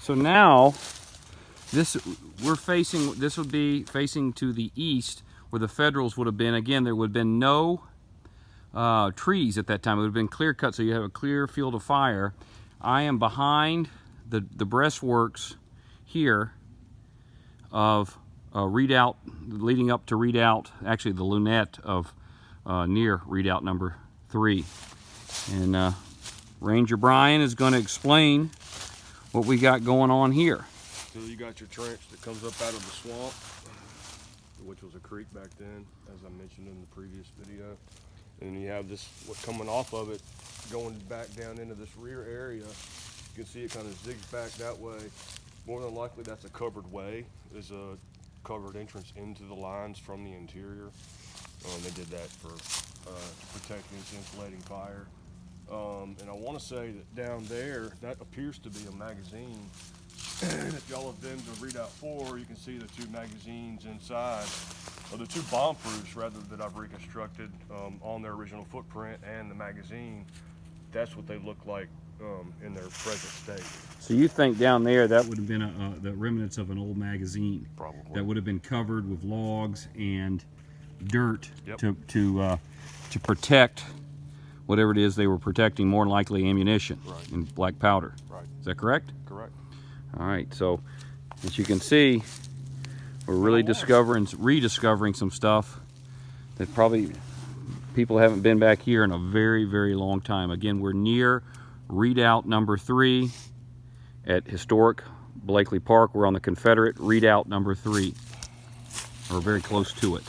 So now, this would be facing to the east where the Federals would have been. Again, there would have been no trees at that time. It would have been clear cut, so you have a clear field of fire. I am behind the breastworks here of Redoubt, leading up to Redoubt, actually the lunette of near Redoubt number 3. And Ranger Brian is going to explain what we got going on here. So you got your trench that comes up out of the swamp, which was a creek back then, as I mentioned in the previous video. And then you have this, what coming off of it, going back down into this rear area. You can see it kind of zigs back that way. More than likely that's a covered way. There's a covered entrance into the lines from the interior. They did that for protect against insulating fire. And I want to say that down there, that appears to be a magazine. If y'all have been to Redoubt 4, you can see the 2 magazines inside, or the 2 bomb proofs rather, that I've reconstructed on their original footprint and the magazine. That's what they look like in their present state. So you think down there that would have been the remnants of an old magazine? Probably. That would have been covered with logs and dirt. Yep. to protect whatever it is they were protecting, more than likely ammunition. Right. And black powder. Right. Is that correct? Correct. All right, so as you can see, we're really rediscovering some stuff that probably people haven't been back here in a very, very long time. Again, we're near Redoubt number 3 at historic Blakeley Park. We're on the Confederate Redoubt number 3. We're very close to it.